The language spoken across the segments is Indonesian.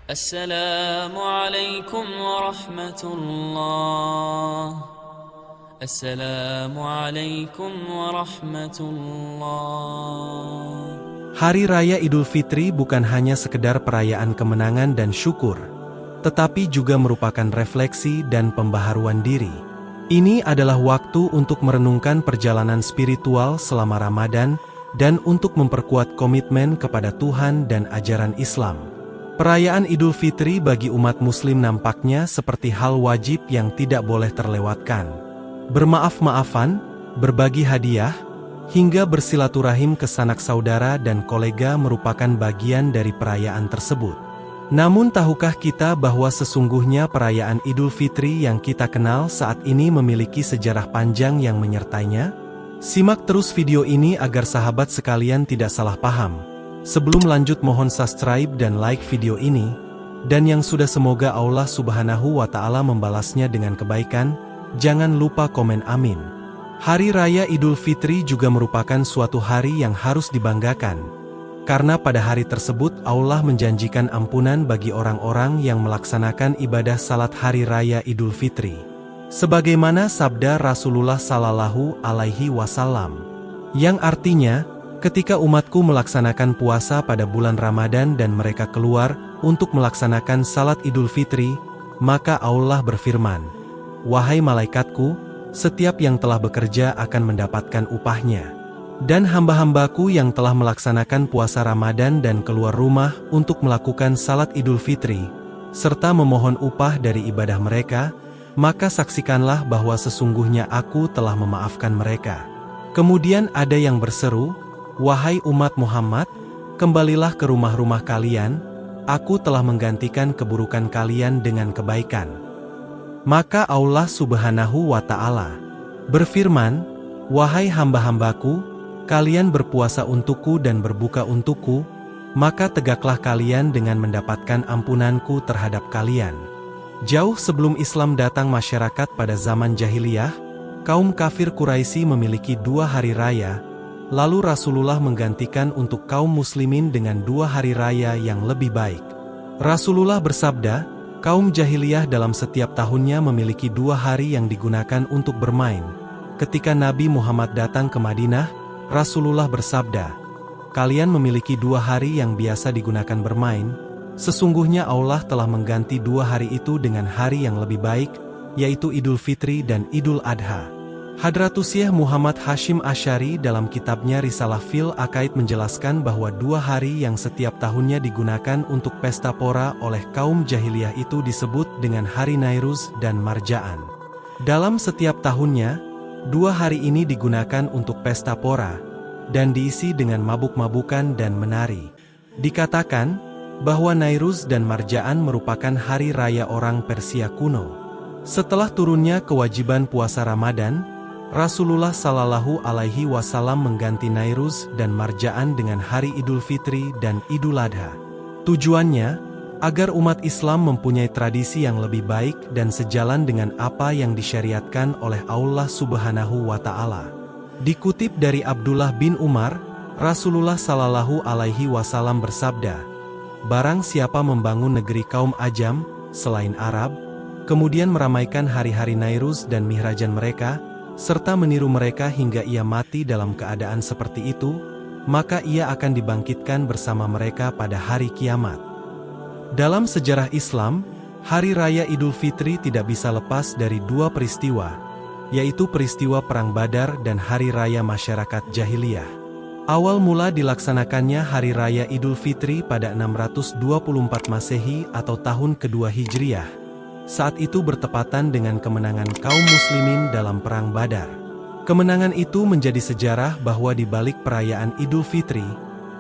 Assalamualaikum warahmatullah. Assalamualaikum warahmatullah. Hari Raya Idul Fitri bukan hanya sekedar perayaan kemenangan dan syukur, tetapi juga merupakan refleksi dan pembaharuan diri. Ini adalah waktu untuk merenungkan perjalanan spiritual selama Ramadan dan untuk memperkuat komitmen kepada Tuhan dan ajaran Islam. Perayaan Idul Fitri bagi umat Muslim nampaknya seperti hal wajib yang tidak boleh terlewatkan. Bermaaf-maafan, berbagi hadiah, hingga bersilaturahim ke sanak saudara dan kolega merupakan bagian dari perayaan tersebut. Namun tahukah kita bahwa sesungguhnya perayaan Idul Fitri yang kita kenal saat ini memiliki sejarah panjang yang menyertainya? Simak terus video ini agar sahabat sekalian tidak salah paham. Sebelum lanjut mohon subscribe dan like video ini, dan yang sudah semoga Allah Subhanahu wa Ta'ala membalasnya dengan kebaikan, jangan lupa komen amin. Hari Raya Idul Fitri juga merupakan suatu hari yang harus dibanggakan, karena pada hari tersebut Allah menjanjikan ampunan bagi orang-orang yang melaksanakan ibadah salat Hari Raya Idul Fitri. Sebagaimana sabda Rasulullah Sallallahu Alaihi Wasallam, yang artinya, ketika umatku melaksanakan puasa pada bulan Ramadan dan mereka keluar untuk melaksanakan salat Idul Fitri, maka Allah berfirman, "Wahai malaikatku, setiap yang telah bekerja akan mendapatkan upahnya. Dan hamba-hambaku yang telah melaksanakan puasa Ramadan dan keluar rumah untuk melakukan salat Idul Fitri, serta memohon upah dari ibadah mereka, maka saksikanlah bahwa sesungguhnya aku telah memaafkan mereka." Kemudian ada yang berseru, "Wahai umat Muhammad, kembalilah ke rumah-rumah kalian, aku telah menggantikan keburukan kalian dengan kebaikan." Maka Allah Subhanahu wa Ta'ala berfirman, "Wahai hamba-hambaku, kalian berpuasa untukku dan berbuka untukku, maka tegaklah kalian dengan mendapatkan ampunanku terhadap kalian." Jauh sebelum Islam datang masyarakat pada zaman jahiliyah, kaum kafir Quraisy memiliki dua hari raya. Lalu Rasulullah menggantikan untuk kaum muslimin dengan dua hari raya yang lebih baik. Rasulullah bersabda, kaum jahiliyah dalam setiap tahunnya memiliki dua hari yang digunakan untuk bermain. Ketika Nabi Muhammad datang ke Madinah, Rasulullah bersabda, "Kalian memiliki dua hari yang biasa digunakan bermain. Sesungguhnya Allah telah mengganti dua hari itu dengan hari yang lebih baik, yaitu Idul Fitri dan Idul Adha." Hadratus Syekh Muhammad Hashim Asy'ari dalam kitabnya Risalah fil Aqaid menjelaskan bahwa dua hari yang setiap tahunnya digunakan untuk pesta pora oleh kaum jahiliyah itu disebut dengan hari Nairuz dan Marja'an. Dalam setiap tahunnya, dua hari ini digunakan untuk pesta pora, dan diisi dengan mabuk-mabukan dan menari. Dikatakan bahwa Nairuz dan Marja'an merupakan hari raya orang Persia kuno. Setelah turunnya kewajiban puasa Ramadan, Rasulullah Sallallahu Alaihi Wasallam mengganti Nairuz dan Marja'an dengan hari Idul Fitri dan Idul Adha. Tujuannya, agar umat Islam mempunyai tradisi yang lebih baik dan sejalan dengan apa yang disyariatkan oleh Allah Subhanahu wa Ta'ala. Dikutip dari Abdullah bin Umar, Rasulullah Sallallahu Alaihi Wasallam bersabda, "Barang siapa membangun negeri kaum Ajam, selain Arab, kemudian meramaikan hari-hari Nairuz dan Mihrajan mereka, serta meniru mereka hingga ia mati dalam keadaan seperti itu, maka ia akan dibangkitkan bersama mereka pada hari kiamat." Dalam sejarah Islam, Hari Raya Idul Fitri tidak bisa lepas dari dua peristiwa, yaitu peristiwa Perang Badar dan Hari Raya Masyarakat Jahiliyah. Awal mula dilaksanakannya Hari Raya Idul Fitri pada 624 Masehi atau tahun kedua Hijriah. Saat itu bertepatan dengan kemenangan kaum muslimin dalam Perang Badar. Kemenangan itu menjadi sejarah bahwa di balik perayaan Idul Fitri,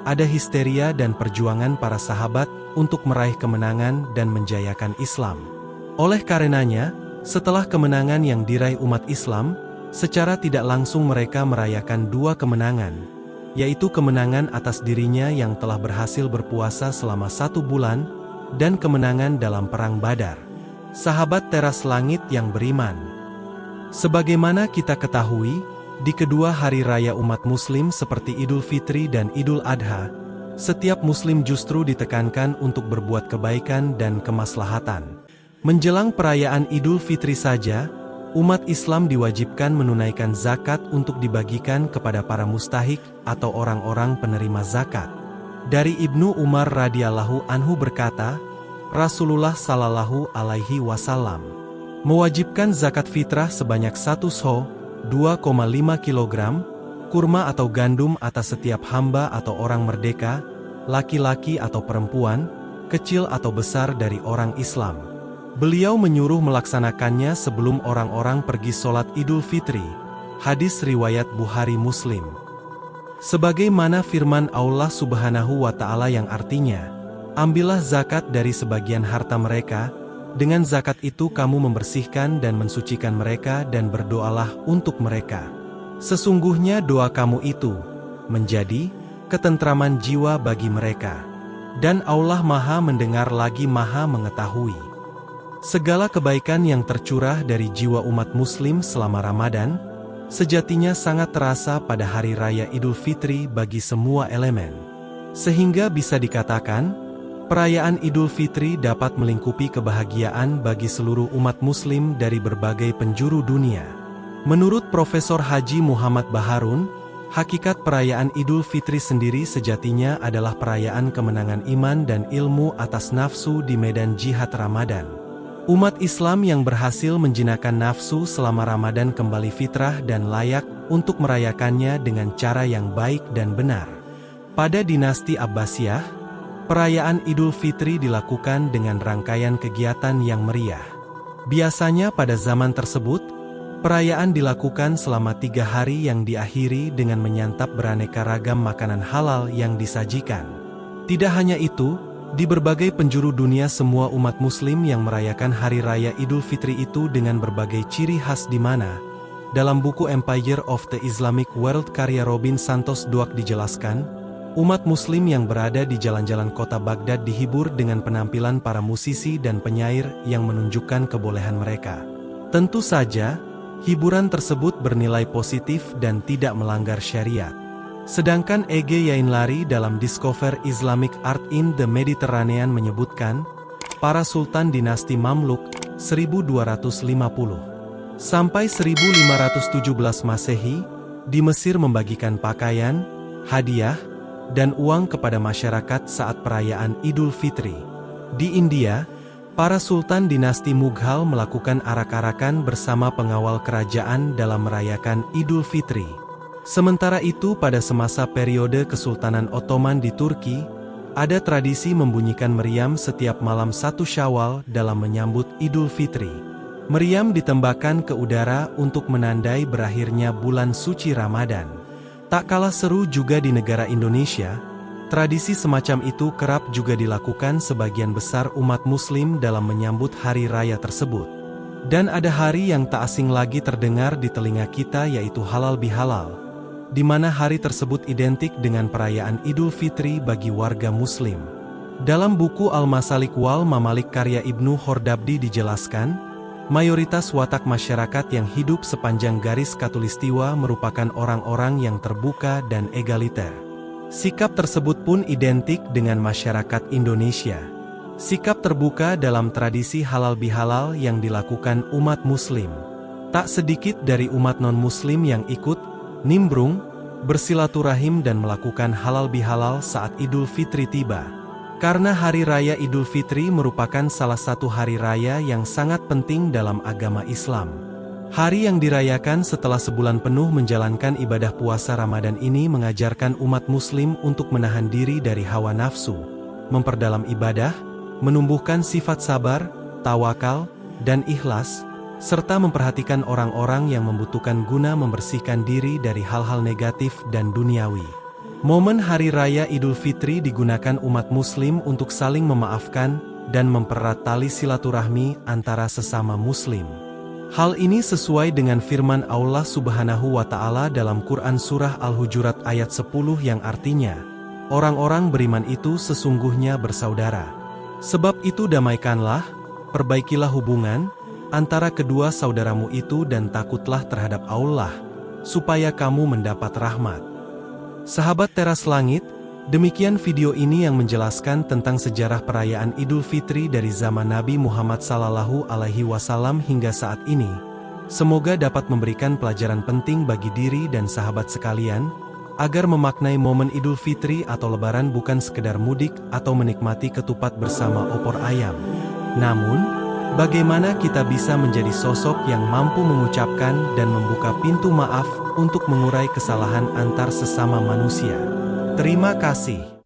ada histeria dan perjuangan para sahabat untuk meraih kemenangan dan menjayakan Islam. Oleh karenanya, setelah kemenangan yang diraih umat Islam, secara tidak langsung mereka merayakan dua kemenangan, yaitu kemenangan atas dirinya yang telah berhasil berpuasa selama 1 bulan, dan kemenangan dalam Perang Badar. Sahabat teras langit yang beriman, sebagaimana kita ketahui, di kedua hari raya umat muslim seperti Idul Fitri dan Idul Adha, Setiap muslim justru ditekankan untuk berbuat kebaikan dan kemaslahatan. Menjelang perayaan Idul Fitri saja, umat Islam diwajibkan menunaikan zakat untuk dibagikan kepada para mustahik atau orang-orang penerima zakat. Dari Ibnu Umar radhiyallahu anhu berkata, Rasulullah sallallahu alaihi wasallam mewajibkan zakat fitrah sebanyak 1 sho, 2,5 kilogram, kurma atau gandum atas setiap hamba atau orang merdeka, laki-laki atau perempuan, kecil atau besar dari orang Islam. Beliau menyuruh melaksanakannya sebelum orang-orang pergi sholat Idul Fitri. Hadis riwayat Bukhari Muslim. Sebagaimana firman Allah Subhanahu wa Ta'ala yang artinya, ambillah zakat dari sebagian harta mereka, dengan zakat itu kamu membersihkan dan mensucikan mereka dan berdoalah untuk mereka. Sesungguhnya doa kamu itu menjadi ketentraman jiwa bagi mereka. Dan Allah Maha mendengar lagi Maha mengetahui. Segala kebaikan yang tercurah dari jiwa umat muslim selama Ramadan, sejatinya sangat terasa pada hari raya Idul Fitri bagi semua elemen. Sehingga bisa dikatakan, perayaan Idul Fitri dapat melingkupi kebahagiaan bagi seluruh umat muslim dari berbagai penjuru dunia. Menurut Profesor Haji Muhammad Baharun, hakikat perayaan Idul Fitri sendiri sejatinya adalah perayaan kemenangan iman dan ilmu atas nafsu di medan jihad Ramadan. Umat Islam yang berhasil menjinakkan nafsu selama Ramadan kembali fitrah dan layak untuk merayakannya dengan cara yang baik dan benar. Pada dinasti Abbasiyah, perayaan Idul Fitri dilakukan dengan rangkaian kegiatan yang meriah. Biasanya pada zaman tersebut, perayaan dilakukan selama 3 hari yang diakhiri dengan menyantap beraneka ragam makanan halal yang disajikan. Tidak hanya itu, di berbagai penjuru dunia semua umat muslim yang merayakan hari raya Idul Fitri itu dengan berbagai ciri khas di mana, dalam buku Empire of the Islamic World karya Robin Santos Duak dijelaskan, umat muslim yang berada di jalan-jalan kota Baghdad dihibur dengan penampilan para musisi dan penyair yang menunjukkan kebolehan mereka. Tentu saja, hiburan tersebut bernilai positif dan tidak melanggar syariat. Sedangkan E.G. Yainlari dalam Discover Islamic Art in the Mediterranean menyebutkan, para sultan dinasti Mamluk 1250 sampai 1517 Masehi di Mesir membagikan pakaian, hadiah, dan uang kepada masyarakat saat perayaan Idul Fitri. Di India, para sultan dinasti Mughal melakukan arak-arakan bersama pengawal kerajaan dalam merayakan Idul Fitri. Sementara itu pada semasa periode Kesultanan Ottoman di Turki, ada tradisi membunyikan meriam setiap malam 1 Syawal dalam menyambut Idul Fitri. Meriam ditembakkan ke udara untuk menandai berakhirnya bulan suci Ramadan. Tak kalah seru juga di negara Indonesia, tradisi semacam itu kerap juga dilakukan sebagian besar umat muslim dalam menyambut hari raya tersebut. Dan ada hari yang tak asing lagi terdengar di telinga kita yaitu Halal Bihalal, di mana hari tersebut identik dengan perayaan Idul Fitri bagi warga muslim. Dalam buku Al-Masalik wal Mamalik karya Ibnu Hordabdi dijelaskan, mayoritas watak masyarakat yang hidup sepanjang garis khatulistiwa merupakan orang-orang yang terbuka dan egaliter. Sikap tersebut pun identik dengan masyarakat Indonesia. Sikap terbuka dalam tradisi halal bihalal yang dilakukan umat muslim. Tak sedikit dari umat non-muslim yang ikut nimbrung, bersilaturahim dan melakukan halal bihalal saat Idul Fitri tiba. Karena hari raya Idul Fitri merupakan salah satu hari raya yang sangat penting dalam agama Islam. Hari yang dirayakan setelah sebulan penuh menjalankan ibadah puasa Ramadan ini mengajarkan umat muslim untuk menahan diri dari hawa nafsu, memperdalam ibadah, menumbuhkan sifat sabar, tawakal, dan ikhlas, serta memperhatikan orang-orang yang membutuhkan guna membersihkan diri dari hal-hal negatif dan duniawi. Momen Hari Raya Idul Fitri digunakan umat muslim untuk saling memaafkan dan mempererat tali silaturahmi antara sesama muslim. Hal ini sesuai dengan firman Allah Subhanahu wa Ta'ala dalam Quran Surah Al-Hujurat ayat 10 yang artinya, orang-orang beriman itu sesungguhnya bersaudara. Sebab itu damaikanlah, perbaikilah hubungan antara kedua saudaramu itu dan takutlah terhadap Allah, supaya kamu mendapat rahmat. Sahabat teras langit, Demikian video ini yang menjelaskan tentang sejarah perayaan Idul Fitri dari zaman Nabi Muhammad SAW hingga saat ini. Semoga dapat memberikan pelajaran penting bagi diri dan sahabat sekalian, agar memaknai momen Idul Fitri atau Lebaran bukan sekedar mudik atau menikmati ketupat bersama opor ayam. Namun, bagaimana kita bisa menjadi sosok yang mampu mengucapkan dan membuka pintu maaf untuk mengurai kesalahan antar sesama manusia. Terima kasih.